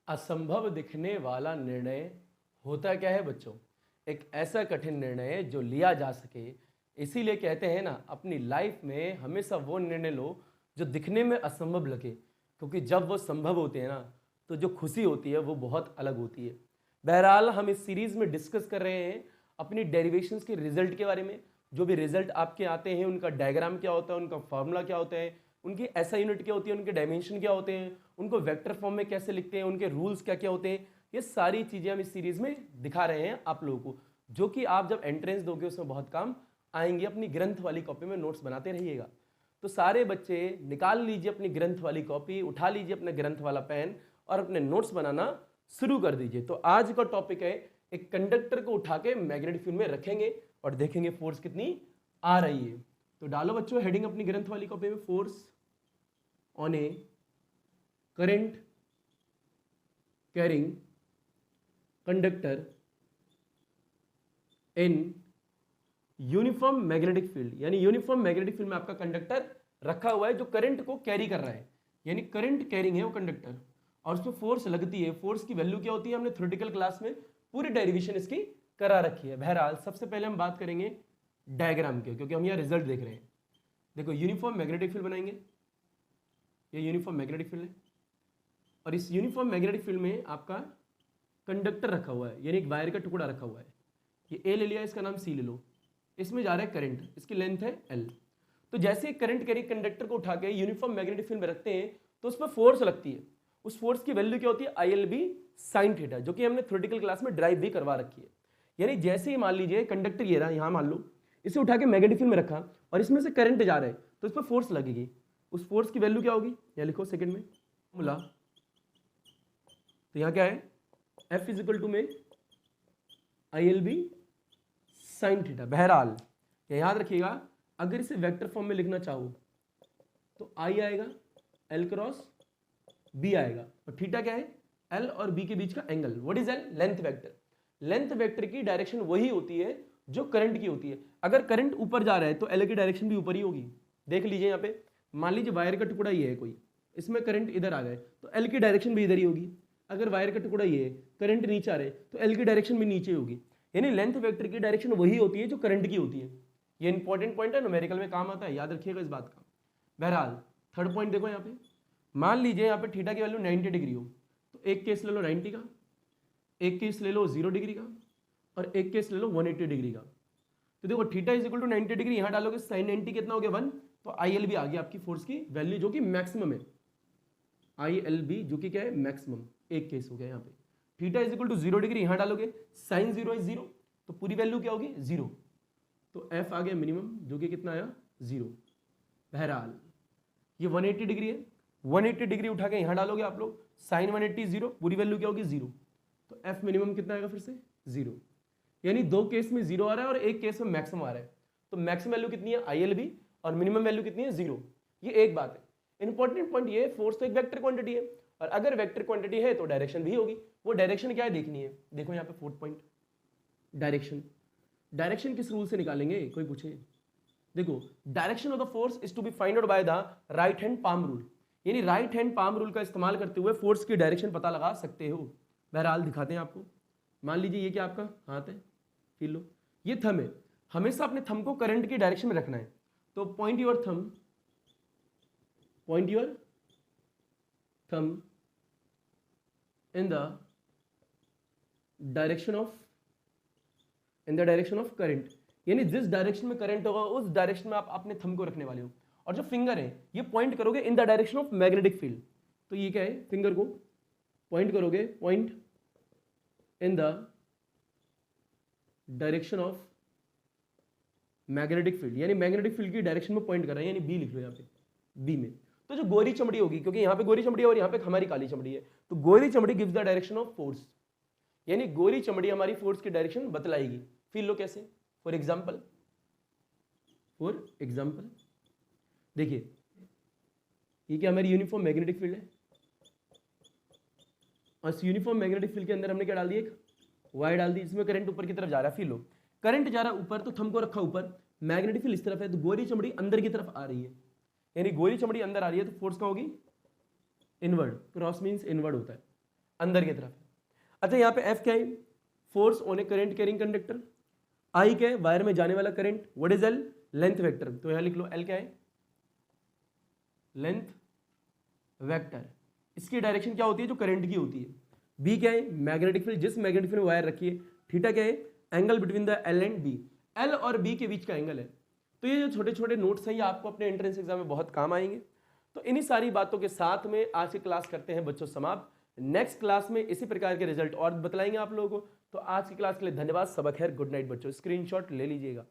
असंभव दिखने वाला निर्णय होता क्या है बच्चों? एक ऐसा कठिन निर्णय जो लिया जा सके। इसीलिए कहते हैं ना, अपनी लाइफ में हमेशा वो निर्णय लो जो दिखने में असंभव लगे, क्योंकि जब वो संभव होते हैं ना, तो जो खुशी होती है वो बहुत अलग होती है। बहरहाल हम इस सीरीज में डिस्कस कर रहे हैं अपनी डेरिवेशंस के रिजल्ट के बारे में। जो भी रिजल्ट आपके आते हैं उनका डायग्राम क्या होता है, उनका फॉर्मूला क्या होता है, उनकी ऐसा यूनिट क्या होती है, उनके डायमेंशन क्या होते हैं, उनको वेक्टर फॉर्म में कैसे लिखते हैं, उनके रूल्स क्या क्या होते हैं। ये सारी चीज़ें हम इस सीरीज में दिखा रहे हैं आप लोगों को, जो कि आप जब एंट्रेंस दोगे उसमें बहुत काम आएंगे। अपनी ग्रंथ वाली कॉपी में नोट्स बनाते रहिएगा। तो सारे बच्चे निकाल लीजिए अपनी ग्रंथ वाली कॉपी, उठा लीजिए अपना ग्रंथ वाला पेन और अपने नोट्स बनाना शुरू कर दीजिए। तो आज का टॉपिक है, एक कंडक्टर को उठा के मैग्नेटिक फील्ड में रखेंगे और देखेंगे फोर्स कितनी आ रही है। तो डालो बच्चों हेडिंग अपनी ग्रंथ वाली कॉपी में, force on a current carrying conductor in uniform magnetic field. यानी यूनिफॉर्म मैग्नेटिक फील्ड में आपका कंडक्टर रखा हुआ है जो करंट को कैरी कर रहा है, यानी करंट कैरिंग है वो कंडक्टर, और उसमें फोर्स लगती है। फोर्स की वैल्यू क्या होती है, हमने थ्योरेटिकल क्लास में पूरी डेरिवेशन इसकी करा रखी है। बहरहाल सबसे पहले हम बात करेंगे डायग्राम के, क्योंकि हम यहाँ रिजल्ट देख रहे हैं। देखो यूनिफॉर्म मैग्नेटिक फील्ड बनाएंगे, ये यूनिफॉर्म मैग्नेटिक फील्ड है, और इस यूनिफॉर्म मैग्नेटिक फील्ड में आपका कंडक्टर रखा हुआ है, यानी एक वायर का टुकड़ा रखा हुआ है। ये ए ले लिया, इसका नाम सी ले लो। इसमें जा रहा है करंट, इसकी लेंथ है एल। तो जैसे करंट कैरी कंडक्टर को उठा के यूनिफॉर्म मैग्नेटिक फील्ड में रखते हैं तो उस पर फोर्स लगती है। उस फोर्स की वैल्यू क्या होती है, I L B sine theta, जो कि हमने थ्योरेटिकल क्लास में ड्राइव भी करवा रखी है। यानी जैसे ही मान लीजिए कंडक्टर ये रहा, यहाँ मान लो इसे उठा के मैग्नेटिक फील्ड में रखा और इसमें से करंट जा रहा है, तो इस पर फोर्स लगेगी। उस फोर्स की वैल्यू क्या होगी, यहाँ लिखो सेकंड में फॉर्मूला। तो यहाँ क्या है, F इज इक्वल टू में I L B sine theta. बहरहाल याद रखिएगा, अगर इसे वेक्टर फॉर्म में लिखना चाहो तो आई आएगा, एल क्रॉस बी आएगा, और थीटा क्या है, एल और बी के बीच का angle. What is L, length vector. Length vector की डायरेक्शन वही होती है जो करंट की होती है। अगर करंट ऊपर जा रहा है तो एल की डायरेक्शन भी ऊपर ही होगी। देख लीजिए यहाँ पे, मान लीजिए वायर का टुकड़ा ये है कोई, इसमें करंट इधर आ गए तो एल की डायरेक्शन भी इधर ही होगी। अगर वायर का टुकड़ा ये है, करंट नीचे आ रहे तो एल की डायरेक्शन भी नीचे होगी। यानी लेंथ वेक्टर की डायरेक्शन वही होती है जो करंट की होती है। ये इंपॉर्टेंट पॉइंट है, न्यूमेरिकल में काम आता है, याद रखिएगा इस बात का। बहरहाल थर्ड पॉइंट देखो यहाँ पे, मान लीजिए यहाँ पे थीटा की वैल्यू 90 डिग्री हो, तो एक केस ले लो 90 का, एक केस ले लो 0 डिग्री का, और एक केस ले लो 180 डिग्री का। तो देखो theta is equal to 90 degree, यहाँ डालोगे साइन 90 कितना हो गया 1, तो आई एल बी आ गया आपकी फोर्स की वैल्यू जो कि मैक्सिमम है। आई एल बी जो कि क्या है, मैक्सिमम। एक केस हो गया यहाँ पे। Theta is equal to 0 degree, यहाँ डालोगे साइन 0 इज 0, तो पूरी वैल्यू क्या होगी 0, तो एफ आ गया मिनिमम जो कि कितना आया 0। बहरहाल ये 180 डिग्री है, 180 डिग्री उठा के यहाँ डालोगे आप लोग, साइन 180 0, पूरी वैल्यू क्या होगी 0, तो एफ मिनिमम कितना आएगा फिर से 0। यानी दो केस में 0 आ रहा है और एक केस में मैक्सिमम आ रहा है। तो मैक्सिमम वैल्यू कितनी है आई एल बी, और मिनिमम वैल्यू कितनी है 0। ये एक बात है। इंपॉर्टेंट पॉइंट ये, फोर्स तो एक वेक्टर क्वांटिटी है, और अगर वेक्टर क्वांटिटी है तो डायरेक्शन भी होगी। वो डायरेक्शन क्या है देखनी है। देखो यहाँ पे फोर्थ पॉइंट, डायरेक्शन। डायरेक्शन किस रूल से निकालेंगे, कोई पूछे। देखो, direction of the force is to be find out by the right hand palm rule. यानी राइट हैंड पाम रूल का इस्तेमाल करते हुए फोर्स की डायरेक्शन पता लगा सकते हो। बहरहाल दिखाते हैं आपको। मान लीजिए ये क्या आपका हाथ है, फील लो, ये थंब है। हमेशा अपने थंब को करंट की डायरेक्शन में रखना है। तो point your thumb, point your thumb in the direction of current. यानी जिस डायरेक्शन में करंट होगा उस डायरेक्शन में आप अपने थंब को रखने वाले हो, और जो फिंगर है ये पॉइंट करोगे in the direction of magnetic field. तो ये क्या है, फिंगर को पॉइंट करोगे, point in the direction of magnetic field, यानी मैग्नेटिक फील्ड की डायरेक्शन में पॉइंट कर रहा है, यानी बी लिख लो यहाँ पे, बी में। तो जो गोरी चमड़ी होगी, क्योंकि यहाँ पे गोरी चमड़ी है और यहाँ पे हमारी काली चमड़ी है, तो गोरी चमड़ी gives the direction of force. यानी गोरी चमड़ी हमारी फोर्स की डायरेक्शन बतलाएगी। फील लो कैसे, फॉर एग्जाम्पल देखिए, ये क्या हमारी यूनिफॉर्म मैग्नेटिक फील्ड है, और इस यूनिफॉर्म मैग्नेटिक फील्ड के अंदर हमने क्या डाल दिया, एक वायर डाल दी, इसमें करंट ऊपर की तरफ जा रहा है। फील लो, करंट जा रहा है ऊपर, तो थंब को रखा ऊपर, मैग्नेटिक फील्ड इस तरफ है, तो गोरी चमड़ी अंदर की तरफ आ रही है। यानी गोरी चमड़ी अंदर आ रही है तो फोर्स क्या होगी, इनवर्ड। क्रॉस मींस इनवर्ड होता है। अंदर की तरफ। अच्छा यहाँ पे एफ क्या है, force on a current carrying conductor. I क्या है, वायर में जाने वाला current. What is L, length vector, तो यहां लिख लो एल क्या है, लेंथ वेक्टर। इसकी डायरेक्शन क्या होती है, जो करंट की होती है। बी क्या है, मैग्नेटिक फील्ड, जिस मैग्नेटिक फील्ड में वायर रखी है। थीटा क्या है, angle between the L and B, L और बी के बीच का एंगल है। तो ये जो छोटे छोटे नोट्स हैं ये आपको अपने एंट्रेंस एग्जाम में बहुत काम आएंगे। तो इन्हीं सारी बातों के साथ में आज की क्लास करते हैं बच्चों समाप्त। नेक्स्ट क्लास में इसी प्रकार के रिजल्ट और बतलाएंगे आप लोगों को। तो आज की क्लास के लिए धन्यवाद, सबक खैर, गुड नाइट बच्चों। स्क्रीनशॉट ले लीजिएगा।